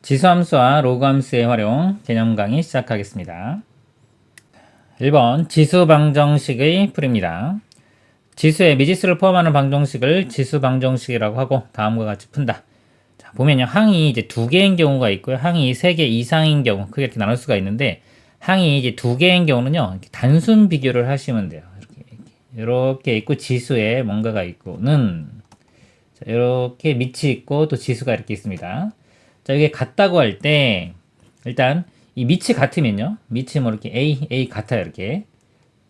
지수함수와 로그함수의 활용 개념 강의 시작하겠습니다. 1번 지수 방정식의 풀이입니다. 지수에 미지수를 포함하는 방정식을 지수 방정식이라고 하고 다음과 같이 푼다. 자, 보면요. 항이 이제 두 개인 경우가 있고요. 항이 세 개 이상인 경우 크게 이렇게 나눌 수가 있는데 항이 이제 두 개인 경우는요. 이렇게 단순 비교를 하시면 돼요. 이렇게 있고 지수에 뭔가가 있고는 자, 이렇게 밑이 있고 또 지수가 이렇게 있습니다. 자, 이게 같다고 할 때, 일단, 이 밑이 같으면요. 밑이 뭐 이렇게 A 같아요, 이렇게.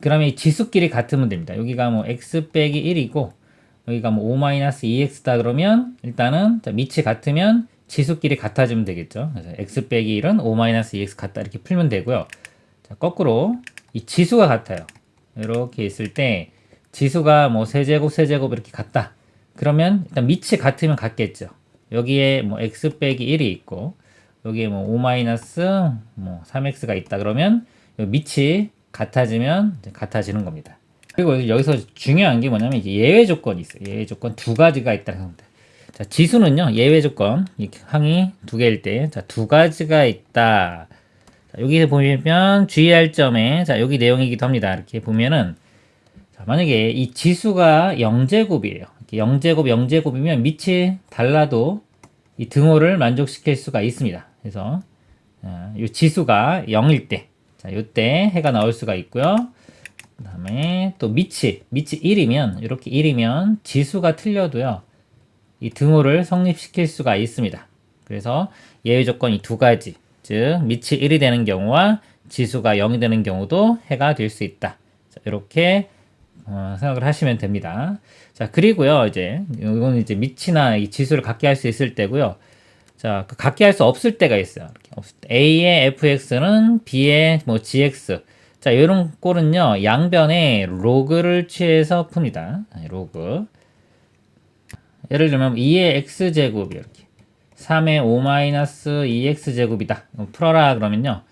그러면 이 지수끼리 같으면 됩니다. 여기가 뭐 x 빼기 1이고, 여기가 뭐 5-2x다 그러면, 일단은, 자, 밑이 같으면 지수끼리 같아지면 되겠죠. 그래서 x 빼기 1은 5-2x 같다. 이렇게 풀면 되고요. 자, 거꾸로, 이 지수가 같아요. 이렇게 있을 때, 지수가 뭐 세제곱 이렇게 같다. 그러면, 일단 밑이 같으면 같겠죠. 여기에 뭐 x 빼기 1이 있고 여기에 뭐 5 마이너스 뭐 3x가 있다 그러면 밑이 같아지면 같아지는 겁니다. 그리고 여기서 중요한 게 뭐냐면 이제 예외 조건이 있어요. 예외 조건 두 가지가 있다는 겁니다. 자, 지수는요 예외 조건 항이 두 개일 때 자, 두 가지가 있다. 자, 여기 보면 주의할 점에 자 여기 내용이기도 합니다. 이렇게 보면은 자, 만약에 이 지수가 0제곱이에요. 0제곱이면 밑이 달라도 이 등호를 만족시킬 수가 있습니다. 그래서 이 지수가 0일 때, 자, 요때 해가 나올 수가 있고요. 그 다음에 또 밑이 1이면 이렇게 1이면 지수가 틀려도요. 이 등호를 성립시킬 수가 있습니다. 그래서 예외 조건이 두 가지, 즉 밑이 1이 되는 경우와 지수가 0이 되는 경우도 해가 될 수 있다. 자, 이렇게 생각을 하시면 됩니다. 자, 그리고요, 이거는 이제 밑이나 이 지수를 갖게 할 수 있을 때고요. 자, 갖게 할 수 없을 때가 있어요. 이렇게 없을 때. A의 fx는 B의 뭐 gx. 자, 이런 꼴은요, 양변에 로그를 취해서 풉니다. 로그. 예를 들면 2의 x제곱 이렇게. 3의 5-2x제곱이다. 풀어라 그러면요.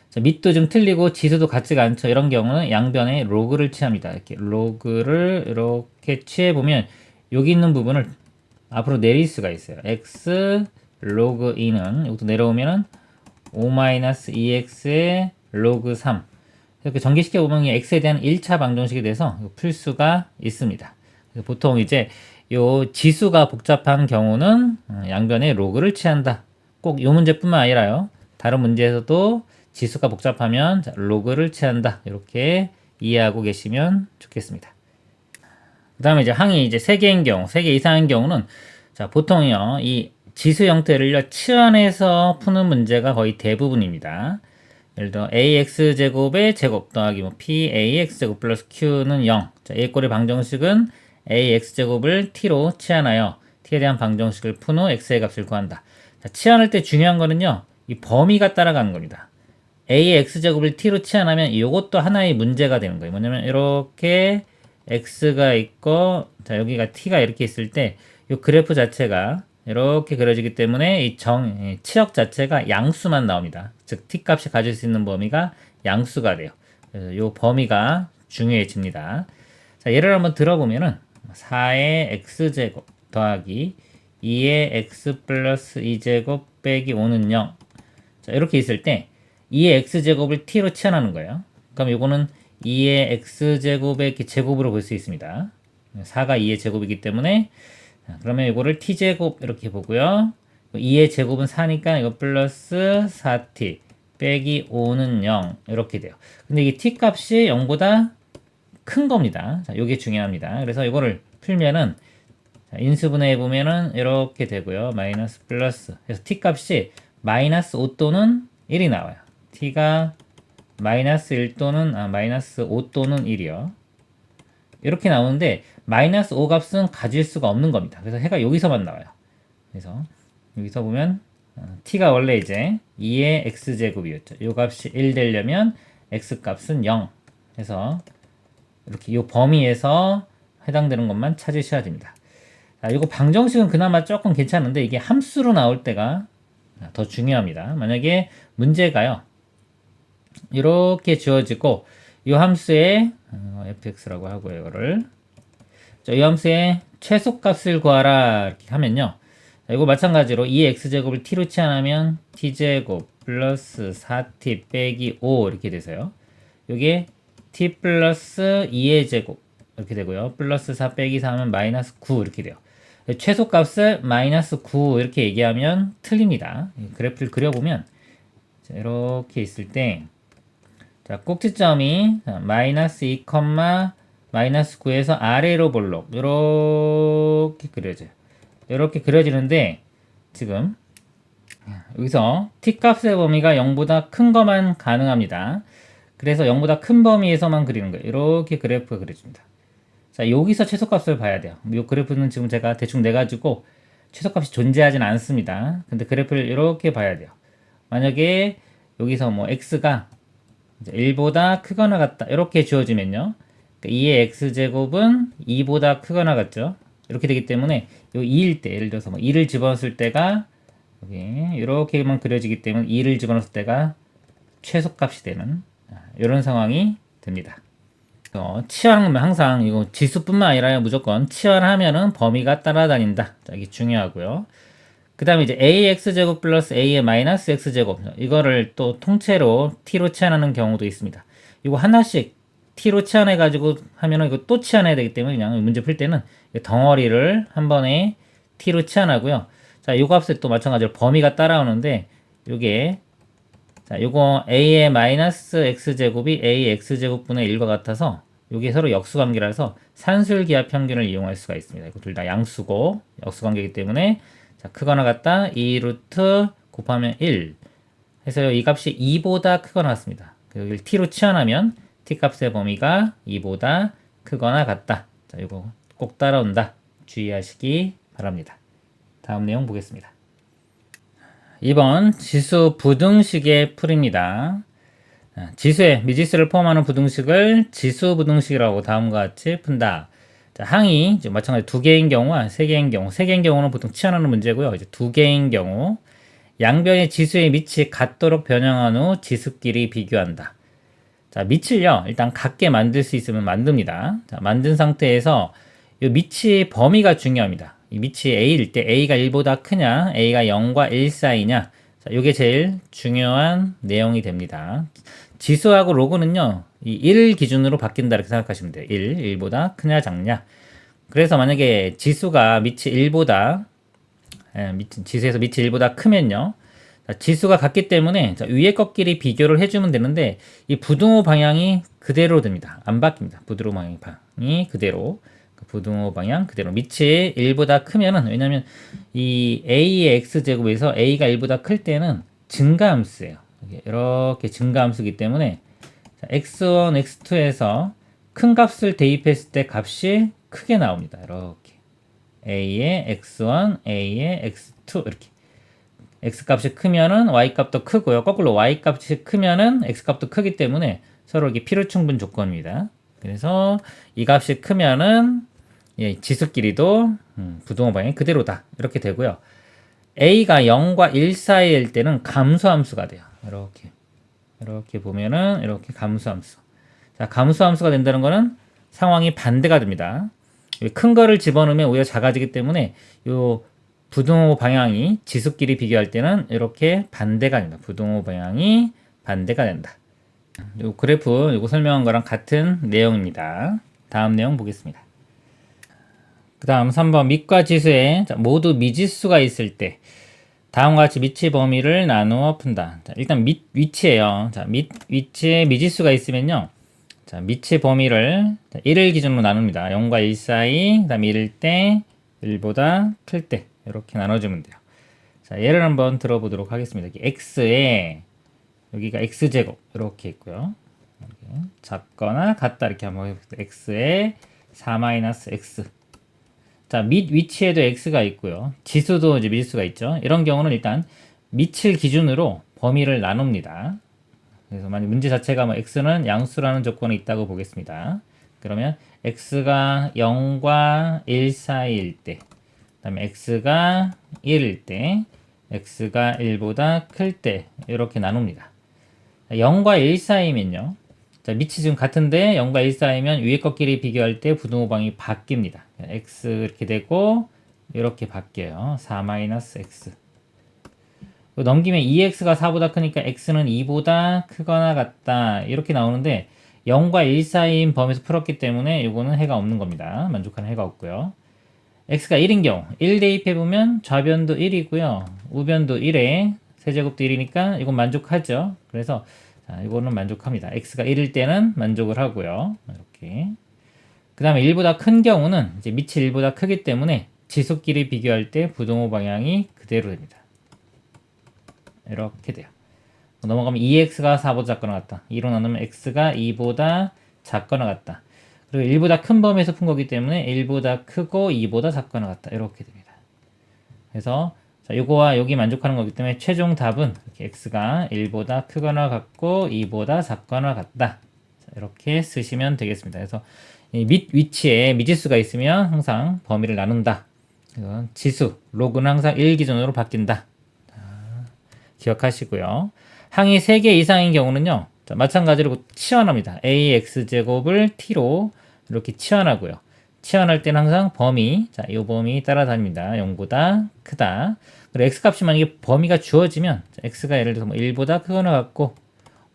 자, 밑도 좀 틀리고 지수도 같지가 않죠. 이런 경우는 양변에 로그를 취합니다. 이렇게 로그를 이렇게 취해보면 여기 있는 부분을 앞으로 내릴 수가 있어요. x 로그 2는 이것도 내려오면은 5-2x의 로그 3 이렇게 전개시켜보면 x에 대한 1차 방정식이 돼서 풀 수가 있습니다. 보통 이제 요 지수가 복잡한 경우는 양변에 로그를 취한다. 꼭 요 문제뿐만 아니라요. 다른 문제에서도 지수가 복잡하면 로그를 취한다. 이렇게 이해하고 계시면 좋겠습니다. 그 다음에 이제 항이 이제 3개인 경우, 3개 이상인 경우는 자, 보통요, 이 지수 형태를요, 치환해서 푸는 문제가 거의 대부분입니다. 예를 들어, ax제곱의 제곱 더하기 뭐 pax제곱 플러스 q는 0. 자, a꼴의 방정식은 ax제곱을 t로 치환하여 t에 대한 방정식을 푼 후 x의 값을 구한다. 자, 치환할 때 중요한 거는요, 이 범위가 따라가는 겁니다. a의 x제곱을 t로 치환하면 이것도 하나의 문제가 되는 거예요. 뭐냐면 이렇게 x가 있고 자 여기가 t가 이렇게 있을 때 이 그래프 자체가 이렇게 그려지기 때문에 이 치역 자체가 양수만 나옵니다. 즉 t 값이 가질 수 있는 범위가 양수가 돼요. 그래서 이 범위가 중요해집니다. 자, 예를 한번 들어보면은 4의 x제곱 더하기 2의 x 플러스 2제곱 빼기 5는 0. 자, 이렇게 있을 때 2의 x제곱을 t로 치환하는 거예요. 그럼 이거는 2의 x제곱의 제곱으로 볼 수 있습니다. 4가 2의 제곱이기 때문에 그러면 이거를 t제곱 이렇게 보고요. 2의 제곱은 4니까 이거 플러스 4t 빼기 5는 0 이렇게 돼요. 근데 이게 t 값이 0보다 큰 겁니다. 자, 이게 중요합니다. 그래서 이거를 풀면은 자, 인수분해 보면은 이렇게 되고요. 마이너스 플러스. 그래서 t 값이 마이너스 5 또는 1이 나와요. t가 마이너스 1 또는 마이너스 5 또는 1이요. 이렇게 나오는데 마이너스 5 값은 가질 수가 없는 겁니다. 그래서 해가 여기서만 나와요. 그래서 여기서 보면 t가 원래 이제 2의 x제곱이었죠. 이 값이 1 되려면 x 값은 0 해서 이렇게 이 범위에서 해당되는 것만 찾으셔야 됩니다. 자, 이거 방정식은 그나마 조금 괜찮은데 이게 함수로 나올 때가 더 중요합니다. 만약에 문제가요. 이렇게 주어지고 이 함수의 fx라고 하고요. 이거를 이 함수의 최소값을 구하라 이렇게 하면요. 자, 이거 마찬가지로 2x제곱을 t로 치환하면 t제곱 플러스 4t 빼기 5 이렇게 돼서요. 요게 t 플러스 2의 제곱 이렇게 되고요. 플러스 4 빼기 4 하면 마이너스 9 이렇게 돼요. 최소값을 마이너스 9 이렇게 얘기하면 틀립니다. 그래프를 그려보면 자, 이렇게 있을 때 자, 꼭지점이 마이너스 2, 마이너스 9에서 아래로 볼록 이렇게 그려져요. 이렇게 그려지는데 지금 여기서 t값의 범위가 0보다 큰 것만 가능합니다. 그래서 0보다 큰 범위에서만 그리는 거예요. 이렇게 그래프가 그려집니다. 자, 여기서 최소값을 봐야 돼요. 이 그래프는 지금 제가 대충 내가지고 최소값이 존재하진 않습니다. 근데 그래프를 이렇게 봐야 돼요. 만약에 여기서 뭐 x가 1보다 크거나 같다 이렇게 주어지면요. 2의 x제곱은 2보다 크거나 같죠. 이렇게 되기 때문에 요 2일 때 예를 들어서 뭐 2를 집어넣었을 때가 여기 이렇게만 그려지기 때문에 2를 집어넣었을 때가 최소값이 되는 이런 상황이 됩니다. 치환하면 항상 이거 지수뿐만 아니라 무조건 치환하면은 범위가 따라다닌다. 자, 이게 중요하고요. 그 다음에 이제 ax제곱 플러스 a의 마이너스 x제곱 이거를 또 통째로 t로 치환하는 경우도 있습니다. 이거 하나씩 t로 치환해 가지고 하면은 이거 또 치환해야 되기 때문에 그냥 문제 풀 때는 덩어리를 한 번에 t로 치환하고요. 자, 요 값에 또 마찬가지로 범위가 따라오는데 요게 자, 요거 a의 마이너스 x제곱이 a x제곱분의 1과 같아서 요게 서로 역수관계라서 산술기하 평균을 이용할 수가 있습니다. 이거 둘 다 양수고 역수관계이기 때문에 자, 크거나 같다 2루트 곱하면 1 해서 이 값이 2보다 크거나 같습니다. 여기를 t로 치환하면 t값의 범위가 2보다 크거나 같다. 자, 이거 꼭 따라온다. 주의하시기 바랍니다. 다음 내용 보겠습니다. 2번 지수 부등식의 풀입니다. 지수에 미지수를 포함하는 부등식을 지수 부등식이라고 다음과 같이 푼다. 자, 항이 마찬가지 두 개인 경우와 세 개인 경우, 세 개인 경우는 보통 치환하는 문제고요. 이제 두 개인 경우 양변의 지수의 밑이 같도록 변형한 후 지수끼리 비교한다. 자, 밑을요 일단 같게 만들 수 있으면 만듭니다. 자, 만든 상태에서 이 밑의 범위가 중요합니다. 이 밑이 a일 때 a가 1보다 크냐, a가 0과 1 사이냐, 자, 이게 제일 중요한 내용이 됩니다. 지수하고 로그는요, 이 1 기준으로 바뀐다 이렇게 생각하시면 돼요. 1보다 크냐 작냐. 그래서 만약에 지수가 밑이 1보다 지수에서 밑이 1보다 크면요. 자, 지수가 같기 때문에 자, 위에 것끼리 비교를 해주면 되는데 이 부등호 방향이 그대로 됩니다. 안 바뀝니다. 부등호 방향이 그대로. 부등호 방향 그대로. 밑이 1보다 크면은 왜냐면 이 a의 x제곱에서 a가 1보다 클 때는 증가함수예요. 이렇게 증가함수이기 때문에 자, x1, x2에서 큰 값을 대입했을 때 값이 크게 나옵니다. 이렇게 a의 x1, a의 x2 이렇게 x 값이 크면은 y 값도 크고요. 거꾸로 y 값이 크면은 x 값도 크기 때문에 서로 이게 필요충분 조건입니다. 그래서 이 값이 크면은 예, 지수끼리도 부등호 방향이 그대로다 이렇게 되고요. a가 0과 1 사이일 때는 감소함수가 돼요. 이렇게 보면은 이렇게 감소함수. 자, 감소함수가 된다는 거는 상황이 반대가 됩니다. 큰 거를 집어넣으면 오히려 작아지기 때문에 요 부등호 방향이 지수끼리 비교할 때는 이렇게 반대가 됩니다. 부등호 방향이 반대가 된다. 요 그래프 요거 설명한 거랑 같은 내용입니다. 다음 내용 보겠습니다. 그 다음 3번 밑과 지수에 모두 미지수가 있을 때 다음과 같이 밑의 범위를 나누어 푼다. 자, 일단 위치에요. 자, 위치에 미지수가 있으면요. 자, 밑의 범위를 1을 기준으로 나눕니다. 0과 1 사이, 그 다음 1일 때, 1보다 클 때 이렇게 나눠주면 돼요. 자, 예를 한번 들어보도록 하겠습니다. x에 여기가 x제곱 이렇게 있고요. 이렇게 작거나 같다 이렇게 한번 해봅시다. x에 4-x 자, 밑 위치에도 x가 있고요. 지수도 이제 미지수가 있죠. 이런 경우는 일단 밑을 기준으로 범위를 나눕니다. 그래서 만약 문제 자체가 뭐 x는 양수라는 조건이 있다고 보겠습니다. 그러면 x가 0과 1 사이일 때, 그다음에 x가 1일 때, x가 1보다 클 때 이렇게 나눕니다. 0과 1 사이면요. 자, 밑이 지금 같은데 0과 1 사이면 위에 것끼리 비교할 때 부등호 방이 바뀝니다. x 이렇게 되고 이렇게 바뀌어요. 4-x. 넘기면 2x가 4보다 크니까 x는 2보다 크거나 같다. 이렇게 나오는데 0과 1 사이인 범위에서 풀었기 때문에 이거는 해가 없는 겁니다. 만족하는 해가 없고요. x가 1인 경우 1 대입해보면 좌변도 1이고요. 우변도 1에 세제곱도 1이니까 이건 만족하죠. 그래서 자, 이거는 만족합니다. x가 1일 때는 만족을 하고요. 이렇게. 그 다음에 1보다 큰 경우는 이제 밑이 1보다 크기 때문에 지수끼리 비교할 때 부동호 방향이 그대로 됩니다. 이렇게 돼요. 넘어가면 2x가 4보다 작거나 같다. 2로 나누면 x가 2보다 작거나 같다. 그리고 1보다 큰 범위에서 푼 거기 때문에 1보다 크고 2보다 작거나 같다. 이렇게 됩니다. 그래서 자, 요거와 여기 만족하는 거기 때문에 최종 답은 이렇게 x가 1보다 크거나 같고 2보다 작거나 같다. 자, 이렇게 쓰시면 되겠습니다. 그래서 이 위치에 미지수가 있으면 항상 범위를 나눈다. 지수, 로그는 항상 1 기준으로 바뀐다. 자, 기억하시고요. 항이 3개 이상인 경우는요. 자, 마찬가지로 치환합니다. ax제곱을 t로 이렇게 치환하고요. 치환할 때는 항상 범위, 자, 이 범위 따라다닙니다. 0보다 크다. 그리고 x값이 만약에 범위가 주어지면 자, x가 예를 들어서 뭐 1보다 크거나 같고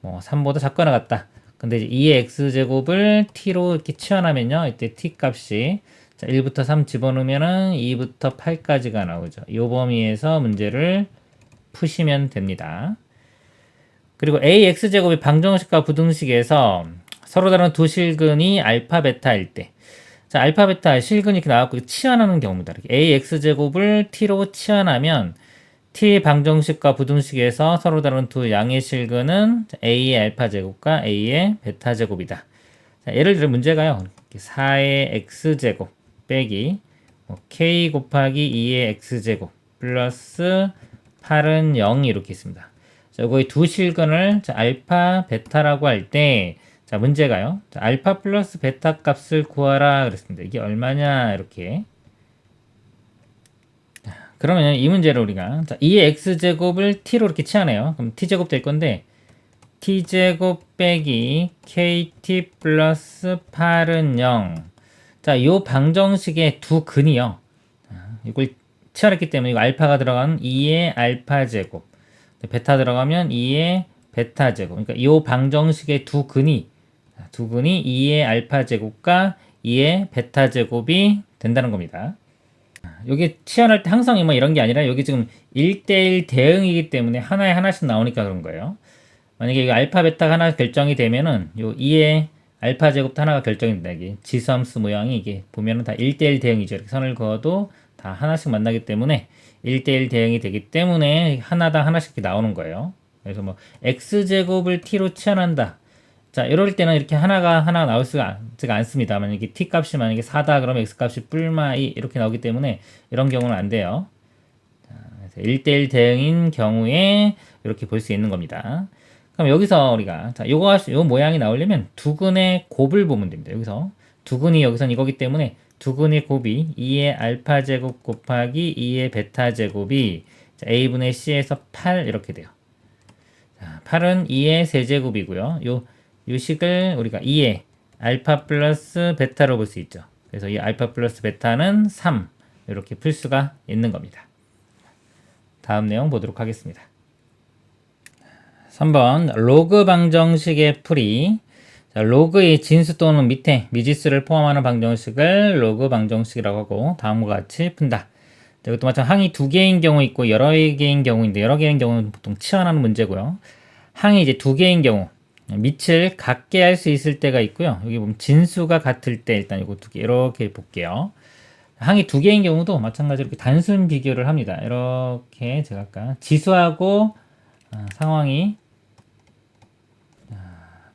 3보다 작거나 같다. 근데 이제 2의 x제곱을 t로 이렇게 치환하면요. 이때 t 값이 자, 1부터 3 집어넣으면은 2부터 8까지가 나오죠. 이 범위에서 문제를 푸시면 됩니다. 그리고 ax제곱의 방정식과 부등식에서 서로 다른 두 실근이 알파, 베타일 때 자, 알파, 베타 실근이 이렇게 나왔고 치환하는 경우입니다. 이렇게 ax제곱을 t로 치환하면 t 방정식과 부등식에서 서로 다른 두 양의 실근은 a의 알파제곱과 a의 베타제곱이다. 자, 예를 들어 문제가요. 4의 x제곱 빼기 k 곱하기 2의 x제곱 플러스 8은 0 이렇게 있습니다. 자, 요거의 두 실근을 자, 알파, 베타라고 할 때 자, 문제가요. 자, 알파 플러스 베타 값을 구하라 그랬습니다. 이게 얼마냐 이렇게. 그러면 이 문제를 우리가 자, 2의 x제곱을 t로 이렇게 치환해요. 그럼 t제곱 될 건데 t제곱 빼기 kt 플러스 8은 0. 자, 요 방정식의 두 근이요. 이걸 치환했기 때문에 이거 알파가 들어가면 2의 알파제곱 베타 들어가면 2의 베타제곱. 그러니까 이 방정식의 두 근이 2의 알파제곱과 2의 베타제곱이 된다는 겁니다. 여기 치환할 때 항상 뭐 이런 게 아니라 여기 지금 1대1 대응이기 때문에 하나에 하나씩 나오니까 그런 거예요. 만약에 이거 알파, 베타가 하나 결정이 되면은 요 2의 알파제곱도 하나가 결정이 된다. 이게 지수함수 모양이 이게 보면은 다 1대1 대응이죠. 이렇게 선을 그어도 다 하나씩 만나기 때문에 1대1 대응이 되기 때문에 하나당 하나씩 나오는 거예요. 그래서 뭐 x제곱을 t로 치환한다. 자, 이럴 때는 이렇게 하나 나올 수가 않습니다. 만약에 t 값이 만약에 4다 그러면 x 값이 뿔마 2 이렇게 나오기 때문에 이런 경우는 안 돼요. 자, 그래서 1대1 대응인 경우에 이렇게 볼 수 있는 겁니다. 그럼 여기서 우리가 자, 요 모양이 나오려면 두근의 곱을 보면 됩니다. 여기서 두근이 여기선 이거기 때문에 두근의 곱이 2의 알파 제곱 곱하기 2의 베타 제곱이 a분의 c에서 8 이렇게 돼요. 자, 8은 2의 세제곱이고요. 요 식을 우리가 2의 알파 플러스 베타로 볼 수 있죠. 그래서 이 알파 플러스 베타는 3 이렇게 풀 수가 있는 겁니다. 다음 내용 보도록 하겠습니다. 3번 로그 방정식의 풀이. 자, 로그의 진수 또는 밑에 미지수를 포함하는 방정식을 로그 방정식이라고 하고 다음과 같이 푼다. 자, 이것도 마찬가지로 항이 두 개인 경우 있고 여러 개인 경우인데 여러 개인 경우는 보통 치환하는 문제고요. 항이 이제 두 개인 경우 밑을 같게 할 수 있을 때가 있고요. 여기 보면 진수가 같을 때 일단 이거 두 개 이렇게 볼게요. 항이 두 개인 경우도 마찬가지로 이렇게 단순 비교를 합니다. 이렇게 제가 아까 지수하고 상황이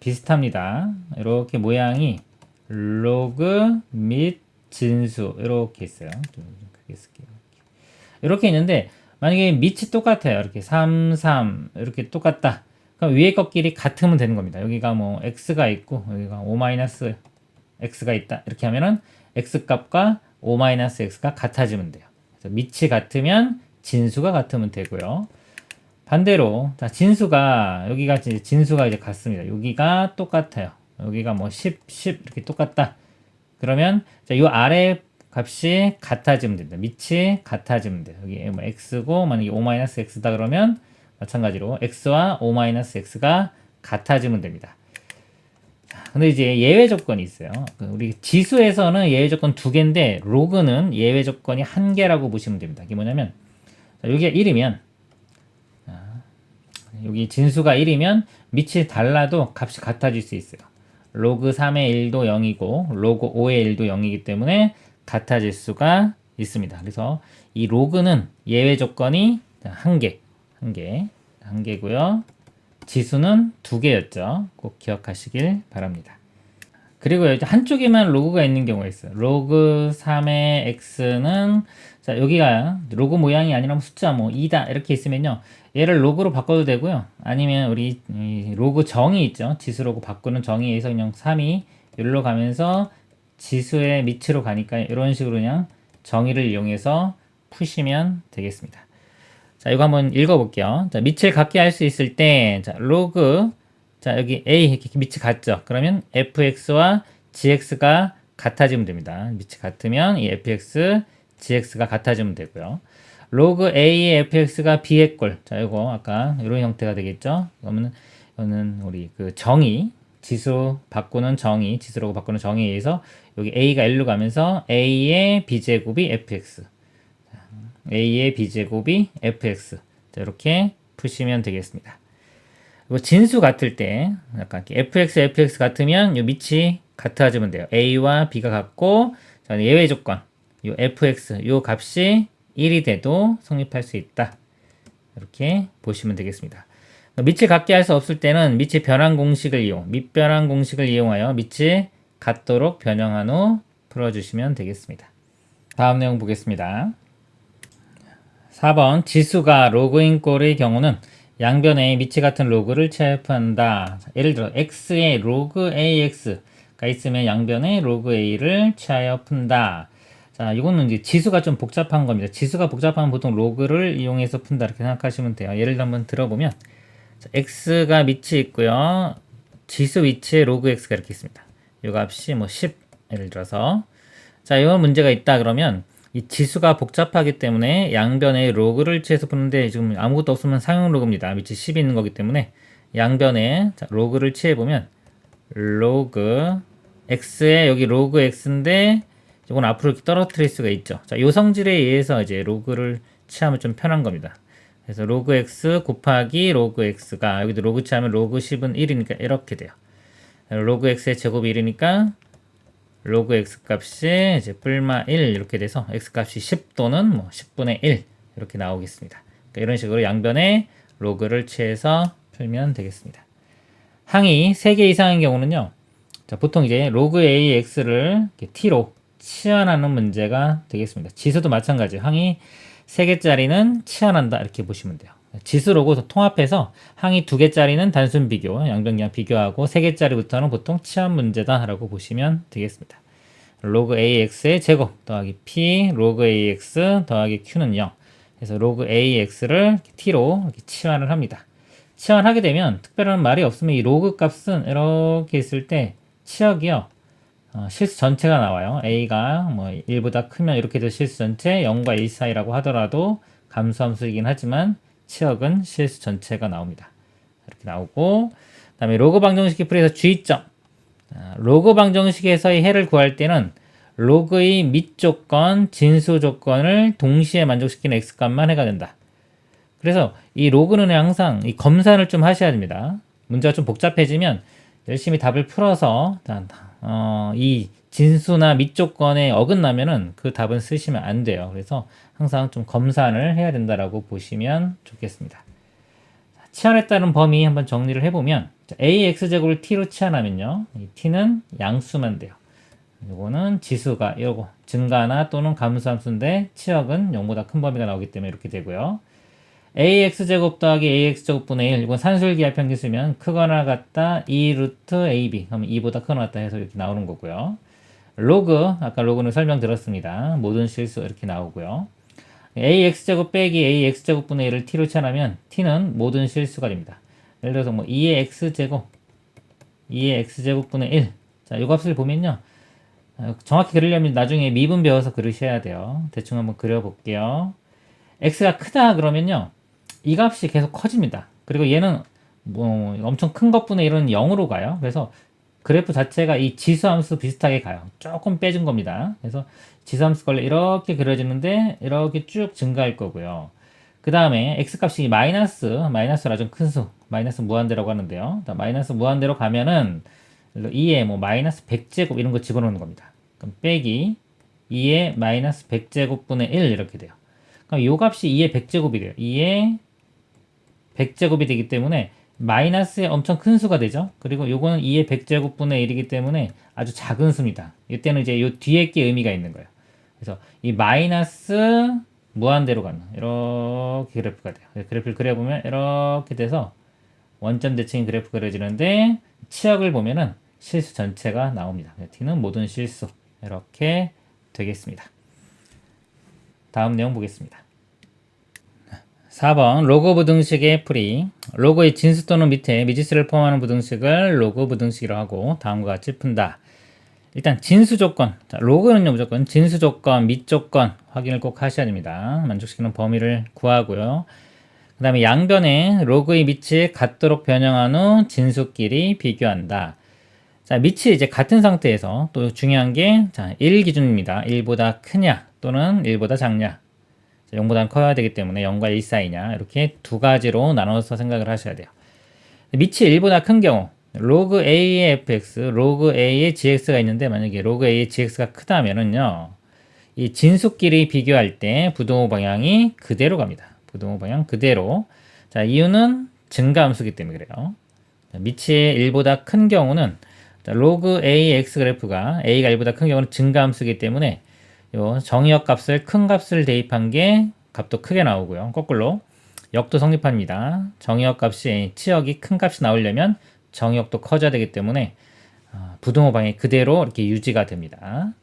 비슷합니다. 이렇게 모양이 로그 및 진수 이렇게 있어요. 좀 크게 쓸게요. 이렇게 있는데 만약에 밑이 똑같아요. 이렇게 3, 3 이렇게 똑같다. 그럼 위에 것끼리 같으면 되는 겁니다. 여기가 뭐 x가 있고 여기가 5-x가 있다. 이렇게 하면은 x 값과 5-x가 같아지면 돼요. 그래서 밑이 같으면 진수가 같으면 되고요. 반대로 자, 진수가 여기가 진수가 이제 같습니다. 여기가 똑같아요. 여기가 뭐 10 이렇게 똑같다. 그러면 자, 요 아래 값이 같아지면 된다. 밑이 같아지면 돼요. 여기 뭐 x고 만약에 o-x다 그러면 마찬가지로 x와 o-x가 같아지면 됩니다. 근데 이제 예외 조건이 있어요. 우리 지수에서는 예외 조건 2개인데 로그는 예외 조건이 1개라고 보시면 됩니다. 이게 뭐냐면 여기가 1이면 여기 진수가 1이면 밑이 달라도 값이 같아질 수 있어요. 로그 3의 1도 0이고 로그 5의 1도 0이기 때문에 같아질 수가 있습니다. 그래서 이 로그는 예외 조건이 1개고요. 지수는 2개였죠. 꼭 기억하시길 바랍니다. 그리고 여기 한쪽에만 로그가 있는 경우가 있어요. 로그 3의 x는 자 여기가 로그 모양이 아니라 숫자 뭐 2다 이렇게 있으면요. 얘를 로그로 바꿔도 되고요. 아니면 우리 로그 정의 있죠. 지수 로그 바꾸는 정의에 의해서 그냥 3이 여기로 가면서 지수의 밑으로 가니까 이런 식으로 그냥 정의를 이용해서 푸시면 되겠습니다. 자, 이거 한번 읽어볼게요. 자, 밑을 같게 할 수 있을 때, 자, 로그, 자, 여기 A, 이렇게 밑이 같죠? 그러면 fx와 gx가 같아지면 됩니다. 밑이 같으면 이 fx, gx가 같아지면 되고요. 로그 A의 fx가 b의 꼴. 자, 이거 아까 이런 형태가 되겠죠? 그러면 이거는 우리 그 정의, 지수 바꾸는 정의, 지수라고 바꾸는 정의에 의해서 여기 A가 1로 가면서 A의 b제곱이 fx. a의 b제곱이 fx. 자, 이렇게 푸시면 되겠습니다. 그리고 진수 같을 때 약간 fx 같으면 요 밑이 같아지면 돼요. a와 b가 같고 자, 예외 조건 요 fx 요 값이 1이 돼도 성립할 수 있다. 이렇게 보시면 되겠습니다. 밑을 같게 할 수 없을 때는 밑의 변환 공식을 밑변환 공식을 이용하여 밑이 같도록 변형한 후 풀어주시면 되겠습니다. 다음 내용 보겠습니다. 4번 지수가 로그인 꼴의 경우는 양변에 밑이 같은 로그를 취합한다. 예를 들어 x의 로그 ax가 있으면 양변에 로그 a를 취하여 푼다. 자, 이거는 이제 지수가 좀 복잡한 겁니다. 지수가 복잡하면 보통 로그를 이용해서 푼다 이렇게 생각하시면 돼요. 예를 들어 한번 들어보면 자, x가 밑이 있고요. 지수 위치에 로그 x가 이렇게 있습니다. 이 값이 뭐 10 예를 들어서 자, 이런 문제가 있다 그러면 이 지수가 복잡하기 때문에 양변에 로그를 취해서 푸는데 지금 아무것도 없으면 상용 로그입니다. 밑이 10이 있는 거기 때문에 양변에 자, 로그를 취해보면 로그 x에 여기 로그 x인데 이건 앞으로 이렇게 떨어뜨릴 수가 있죠. 자, 요 성질에 의해서 이제 로그를 취하면 좀 편한 겁니다. 그래서 로그 x 곱하기 로그 x가 여기도 로그 취하면 로그 10은 1이니까 이렇게 돼요. 로그 x의 제곱이 1이니까 로그 x 값이 이제 뿔마 1 이렇게 돼서 x 값이 10 또는 뭐 10분의 1 이렇게 나오겠습니다. 그러니까 이런 식으로 양변에 로그를 취해서 풀면 되겠습니다. 항이 3개 이상인 경우는요. 자, 보통 이제 로그 ax를 t로 치환하는 문제가 되겠습니다. 지수도 마찬가지예요. 항이 3개짜리는 치환한다 이렇게 보시면 돼요. 지수 로그 통합해서 항이 2개짜리는 단순 비교, 양변 그냥 비교하고 3개짜리부터는 보통 치환 문제다 라고 보시면 되겠습니다. 로그 ax의 제곱 더하기 p 로그 ax 더하기 q는 0. 그래서 로그 ax를 t로 이렇게 치환을 합니다. 치환하게 되면 특별한 말이 없으면 이 로그 값은 이렇게 있을 때 치역이요. 실수 전체가 나와요. a가 뭐 1보다 크면 이렇게 돼서 실수 전체 0과 1 사이라고 하더라도 감수함수이긴 하지만 치역은 실수 전체가 나옵니다. 이렇게 나오고 그 다음에 로그 방정식의 풀이에서 주의점 로그 방정식에서의 해를 구할 때는 로그의 밑 조건, 진수 조건을 동시에 만족시키는 x값만 해가 된다. 그래서 이 로그는 항상 이 검사를 좀 하셔야 됩니다. 문제가 좀 복잡해지면 열심히 답을 풀어서 이 진수나 밑 조건에 어긋나면은 그 답은 쓰시면 안 돼요. 그래서 항상 좀 검사를 해야 된다라고 보시면 좋겠습니다. 치환했다는 범위 한번 정리를 해보면 ax제곱을 t로 치환하면요. 이 t는 양수만 돼요. 요거는 지수가 요거 증가나 또는 감수함수인데 치역은 0보다 큰 범위가 나오기 때문에 이렇게 되고요. ax제곱 더하기 ax제곱분의 1 이건 산술기하 평균수면 크거나 같다 2 루트 ab 그러면 2보다 크거나 같다 해서 이렇게 나오는 거고요. 로그 아까 로그는 설명드렸습니다. 모든 실수 이렇게 나오고요. ax제곱 빼기 ax제곱분의 1을 t로 치환하면 t는 모든 실수가 됩니다. 예를 들어서 뭐 2의 x제곱분의 1 자, 이 값을 보면요. 정확히 그리려면 나중에 미분 배워서 그리셔야 돼요. 대충 한번 그려볼게요. x가 크다 그러면요. 이 값이 계속 커집니다. 그리고 얘는 뭐 엄청 큰 것분의 1은 0으로 가요. 그래서 그래프 자체가 이 지수함수 비슷하게 가요. 조금 빼준 겁니다. 그래서 지수함수 걸려 이렇게 그려지는데 이렇게 쭉 증가할 거고요. 그 다음에 x값이 마이너스라 좀 큰 수, 마이너스 무한대라고 하는데요. 마이너스 무한대로 가면은 2에 뭐 마이너스 100제곱 이런 거 집어넣는 겁니다. 그럼 빼기 2에 마이너스 100제곱분의 1 이렇게 돼요. 그럼 요 값이 2의 100제곱이 돼요. 2의 100제곱이 되기 때문에 마이너스의 엄청 큰 수가 되죠. 그리고 요거는 2의 100제곱분의 1이기 때문에 아주 작은 수입니다. 이때는 이제 요 뒤에 게 의미가 있는 거예요. 그래서 이 마이너스 무한대로 가는 이렇게 그래프가 돼요. 그래프를 그려보면 이렇게 돼서 원점 대칭 그래프 그려지는데 치역을 보면은 실수 전체가 나옵니다. t는 모든 실수 이렇게 되겠습니다. 다음 내용 보겠습니다. 4번 로그 부등식의 풀이. 로그의 진수 또는 밑에 미지수를 포함하는 부등식을 로그 부등식이라고 하고 다음과 같이 푼다. 일단 진수 조건, 자, 로그는요 무조건 진수 조건, 밑 조건 확인을 꼭 하셔야 됩니다. 만족시키는 범위를 구하고요. 그 다음에 양변에 로그의 밑이 같도록 변형한 후 진수끼리 비교한다. 자, 밑이 이제 같은 상태에서 또 중요한 게, 자, 1 기준입니다. 1보다 크냐 또는 1보다 작냐. 0보다는 커야 되기 때문에 0과 1 사이냐. 이렇게 두 가지로 나눠서 생각을 하셔야 돼요. 밑이 1보다 큰 경우, 로그 A의 fx, 로그 A의 gx가 있는데 만약에 로그 A의 gx가 크다면은요, 이 진수끼리 비교할 때 부등호 방향이 그대로 갑니다. 부등호 방향 그대로. 자, 이유는 증가함수기 때문에 그래요. 밑이 1보다 큰 경우는 자, 로그 AX 그래프가 A가 1보다 큰 경우는 증가함수기 때문에 요 정의역 값을 큰 값을 대입한 게 값도 크게 나오고요. 거꾸로 역도 성립합니다. 정의역 값이 치역이 큰 값이 나오려면 정의역도 커져야 되기 때문에 부등호 방향이 그대로 이렇게 유지가 됩니다.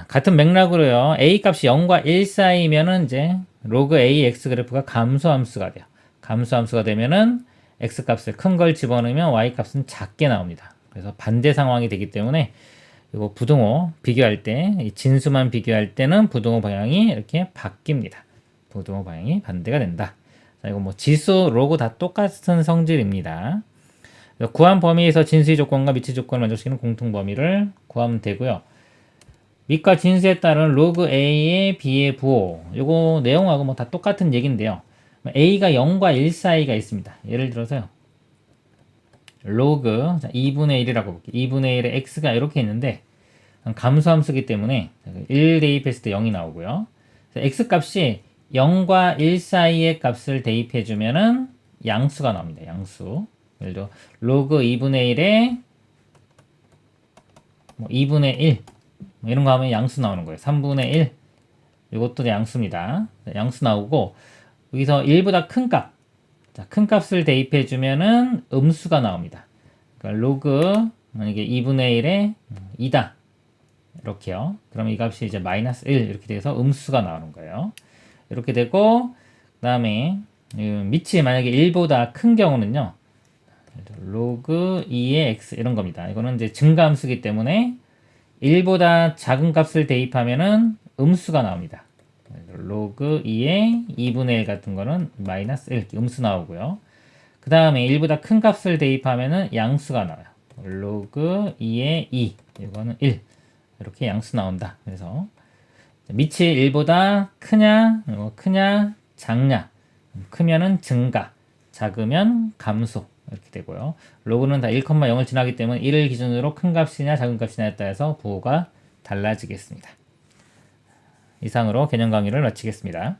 같은 맥락으로요. A 값이 0과 1 사이면은 이제 로그 AX 그래프가 감소함수가 돼요. 감소함수가 되면은 X 값을 큰 걸 집어넣으면 Y 값은 작게 나옵니다. 그래서 반대 상황이 되기 때문에 이거 부등호 비교할 때, 이 진수만 비교할 때는 부등호 방향이 이렇게 바뀝니다. 부등호 방향이 반대가 된다. 자, 이거 뭐 지수, 로그 다 똑같은 성질입니다. 구한 범위에서 진수의 조건과 미치 조건을 만족시키는 공통 범위를 구하면 되고요. 밑과 진수에 따른 로그 A의 B의 부호. 요거 내용하고 뭐 다 똑같은 얘기인데요. A가 0과 1 사이가 있습니다. 예를 들어서요. 로그 2분의 1이라고 볼게요. 2분의 1에 x가 이렇게 있는데 감소함수기 때문에 1 대입했을 때 0이 나오고요. x 값이 0과 1 사이의 값을 대입해 주면은 양수가 나옵니다. 양수. 예를 들어 로그 2분의 1에 뭐 2분의 1 이런 거 하면 양수 나오는 거예요. 3분의 1 이것도 양수입니다. 양수 나오고 여기서 1보다 큰 값, 자, 큰 값을 대입해 주면은 음수가 나옵니다. 그러니까 로그 만약에 2분의 1에 2다 이렇게요. 그러면 이 값이 이제 마이너스 1 이렇게 돼서 음수가 나오는 거예요. 이렇게 되고 그 다음에 밑이 만약에 1보다 큰 경우는요. 로그 2의 x 이런 겁니다. 이거는 이제 증가함수기 때문에 1보다 작은 값을 대입하면은 음수가 나옵니다. 로그 2의 2분의 1 같은 거는 마이너스 1 음수 나오고요. 그 다음에 1보다 큰 값을 대입하면은 양수가 나와요. 로그 2의 2 이거는 1 이렇게 양수 나온다. 그래서 밑이 1보다 크냐 작냐. 크면은 증가, 작으면 감소 이렇게 되고요. 로그는 다 1,0을 지나기 때문에 1을 기준으로 큰 값이냐 작은 값이냐에 따라서 부호가 달라지겠습니다. 이상으로 개념 강의를 마치겠습니다.